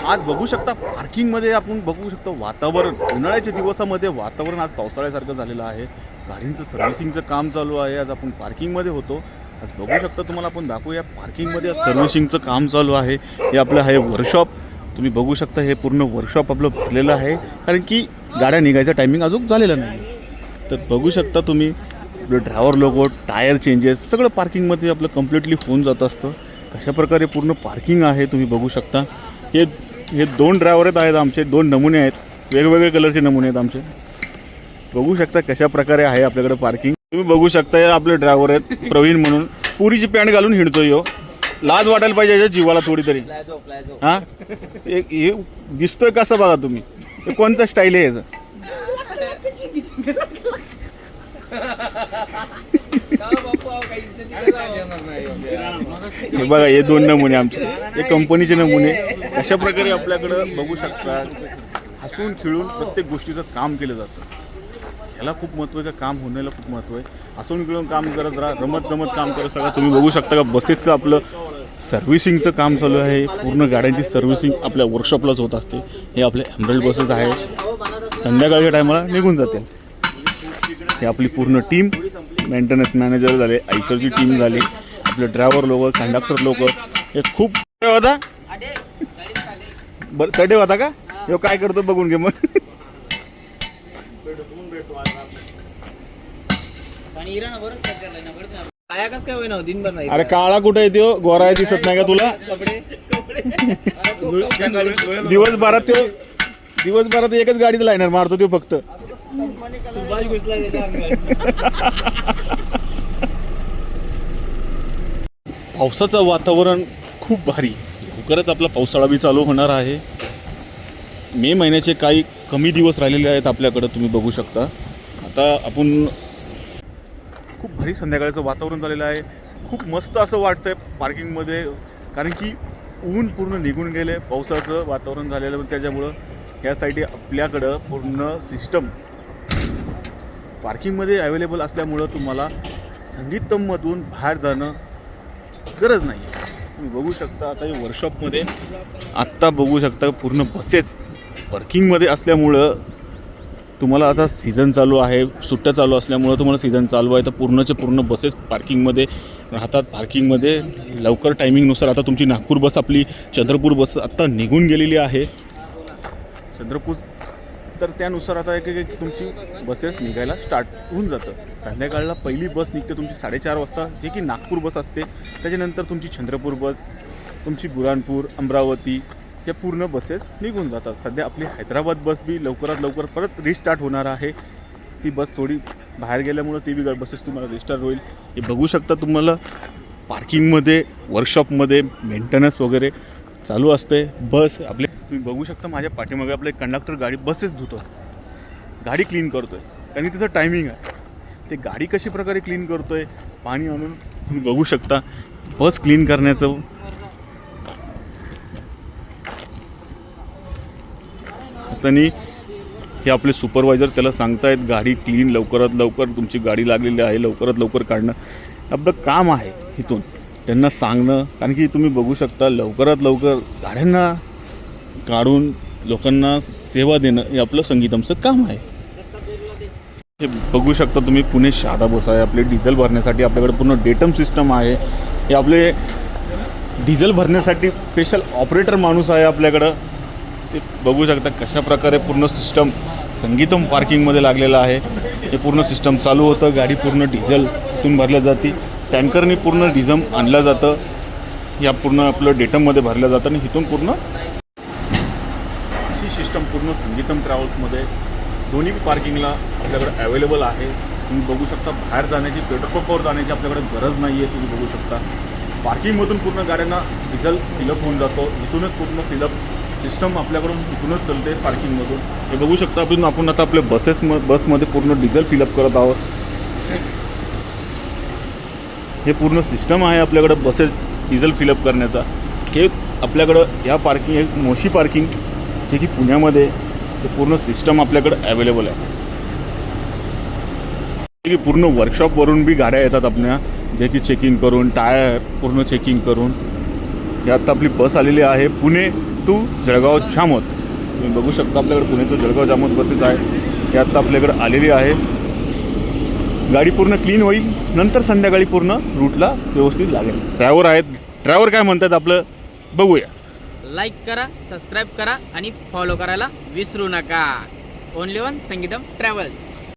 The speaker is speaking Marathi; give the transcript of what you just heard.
आज बघू शकता पार्किंगमध्ये आपण बघू शकतो वातावरण उन्हाळ्याच्या दिवसामध्ये वातावरण आज पावसाळ्यासारखं झालेलं आहे. गाडींचं सर्व्हिसिंगचं काम चालू आहे. आज आपण पार्किंगमध्ये होतो. आज बघू शकता तुम्हाला आपण दाखवूया पार्किंगमध्ये सर्व्हिसिंगचं काम चालू आहे. हे आपलं आहे वर्कशॉप. तुम्ही बघू शकता हे पूर्ण वर्कशॉप आपलं भरलेलं आहे कारण की गाड्या निघायचा टायमिंग अजून झालेला नाही. तर बघू शकता तुम्ही आपलं ड्रायव्हर लोगो टायर चेंजेस सगळं पार्किंगमध्ये आपलं कम्प्लिटली होऊन जात असतं. कशा प्रकारे पूर्ण पार्किंग आहे तुम्ही बघू शकता. हे दोन ड्रायव्हर आहेत आमचे, दोन नमुने आहेत, वेगवेगळे कलरचे नमुने आहेत आमचे. बघू शकता कशा प्रकारे आहे आपल्याकडे पार्किंग. तुम्ही बघू शकता हे आपले ड्रायव्हर आहेत प्रवीण म्हणून. पुरीची पॅन्ट घालून हिंडतोय ह्यो. लाज वाटायला पाहिजे याच्या जीवाला थोडी तरी. हां हे दिसतोय कसं बघा तुम्ही. हे कोणचं स्टाईल आहे याचं. हे बघा हे दोन नमुने आमचे, हे कंपनीचे नमुने. अशा प्रकारे आपल्याकडं बघू शकता हसून खेळून प्रत्येक गोष्टीचं काम केलं जातं. ह्याला खूप महत्त्व आहे. का काम होण्याला खूप महत्त्व आहे. हसून खेळून काम करत राहा, रमत जमत काम करत सगळं. तुम्ही बघू शकता का बसेसचं आपलं सर्व्हिसिंगचं काम चालू आहे. पूर्ण गाड्यांची सर्व्हिसिंग आपल्या वर्कशॉपलाच होत असते. हे आपले एमराल्ड बसेस आहे, संध्याकाळच्या टायमाला निघून जातील. हे आपली पूर्ण टीम, मेंटेनन्स मॅनेजर झाले, आयसरची टीम झाली, आपले ड्रायव्हर लोक, कंडक्टर लोक. हे खूप होता बरं चढे होता का. हे काय करतो बघून घे मग. अरे काळा कुठे येतो, गोरा दिसत नाही का तुला. दिवसभरात एकच गाडीत लाईनर मारतो तो फक्त. पावसाचं वातावरण खूप भारी. लवकरच आपला पावसाळा बी चालू होणार आहे. मे महिन्याचे काही कमी दिवस राहिलेले आहेत आपल्याकडं. तुम्ही बघू शकता आता आपण खूप भारी संध्याकाळचं वातावरण झालेलं आहे. खूप मस्त असं वाटतंय पार्किंगमध्ये कारण की ऊन पूर्ण निघून गेले, पावसाचं वातावरण झालेलं. त्याच्यामुळं यासाठी आपल्याकडं पूर्ण सिस्टम पार्किंगमध्ये अवेलेबल असल्यामुळं तुम्हाला संगीतममधून बाहेर जाणं गरज नाही. तुम्ही बघू शकता आता हे वर्कशॉपमध्ये आत्ता बघू शकता पूर्ण बसेस वर्किंगमध्ये असल्यामुळं तुम्हाला आता सीझन चालू आहे, सुट्ट्या चालू असल्यामुळं तुम्हाला सीझन चालू आहे तर पूर्णचे पूर्ण बसेस पार्किंगमध्ये राहतात. पार्किंगमध्ये लवकर टायमिंगनुसार आता तुमची नागपूर बस, आपली चंद्रपूर बस आत्ता निघून गेलेली आहे चंद्रपूर. तर त्यानुसार आता एक तुमची बसेस निघायला स्टार्ट होऊन जातं. संध्याकाळला पहिली बस निघते तुमची 4:30 वाजता, जे की नागपूर बस असते. त्याच्यानंतर तुमची चंद्रपूर बस, तुमची बुरानपूर, अमरावती या पूर्ण बसेस निघून जातात. सध्या आपली हैदराबाद बस बी लवकरात लवकर परत रिस्टार्ट होणार आहे. ती बस थोडी बाहेर गेल्यामुळं ती बी बसेस तुम्हाला रिस्टार्ट होईल. हे बघू शकता तुम्हाला पार्किंगमध्ये, वर्कशॉपमध्ये मेंटेनन्स वगैरे चालू असते. बस आपले तुम्ही बघू शकता माझ्या पाठीमागे आपले कंडक्टर गाडी बसेस धुतो, गाडी क्लीन करतो आहे कारण तिचं टायमिंग आहे. ते गाडी कशी प्रकारे क्लीन करतो आहे पाणी आणून तुम्ही बघू शकता. बस क्लीन करण्याचं आणि हे आपले सुपरवायझर त्याला सांगतायत गाडी क्लीन लवकरात लवकर, तुमची गाडी लागलेली आहे लवकरात लवकर काढणं आपलं काम आहे. इथून त्यांना सांगणं कारण की तुम्ही बघू शकता लवकरात लवकर गाड्यांना काढून लोकांना सेवा देणं हे आपलं संगीतमचं काम आहे. हे बघू शकता तुम्ही पुणे शहादा बस आहे. आपले डिझेल भरण्यासाठी आपल्याकडे पूर्ण डेटम सिस्टम आहे. हे आपले डिझेल भरण्यासाठी स्पेशल ऑपरेटर माणूस आहे आपल्याकडं. ते बघू शकता कशा प्रकारे पूर्ण सिस्टम संगीतम पार्किंगमध्ये लागलेलं आहे. हे पूर्ण सिस्टम चालू होतं, गाडी पूर्ण डिझेल इथून भरल्या जाते, टँकरने पूर्ण डिझेल आणलं जातं, या पूर्ण आपलं डेटममध्ये भरलं जातं आणि इथून पूर्ण अशी सिस्टम पूर्ण संगीतम ट्रॅव्हल्समध्ये दोन्ही पार्किंगला आपल्याकडे अवेलेबल आहे. तुम्ही बघू शकता बाहेर जाण्याची, पेट्रोल पंपावर जाण्याची आपल्याकडे गरज नाही आहे. तुम्ही बघू शकता पार्किंगमधून पूर्ण गाड्यांना डिझेल फिलअप होऊन जातो. इथूनच पूर्ण फिलअप सिस्टम आपल्याकडून इथूनच चालते पार्किंगमधून. हे बघू शकता आपण आता आपल्या बसमध्ये पूर्ण डिझेल फिलअप करत आहोत. हे पूर्ण सिस्टम आहे आपल्याकडे बसेस डिझेल फिलअप करण्याचा. हे आपल्याकडं ह्या पार्किंग, एक मोशी पार्किंग जे की पुण्यामध्ये ते पूर्ण सिस्टम आपल्याकडे अवेलेबल आहे. की पूर्ण वर्कशॉपवरून बी गाड्या येतात आपल्या, जे की चेकिंग करून, टायर पूर्ण चेकिंग करून. ही आता आपली बस आलेली आहे पुणे टू जळगाव जामोद. तुम्ही बघू शकता आपल्याकडे पुणे टू जळगाव जामोद बसेस आहे. हे आत्ता आपल्याकडे आलेली आहे. गाडी पूर्ण क्लीन होईल, नंतर संध्याकाळी पूर्ण रूटला व्यवस्थित लागेल. ड्रायव्हर आहेत, ड्रायव्हर काय म्हणतात आपलं बघूया. लाईक करा, सबस्क्राईब करा आणि फॉलो करायला विसरू नका. Only one Sangeetham travels.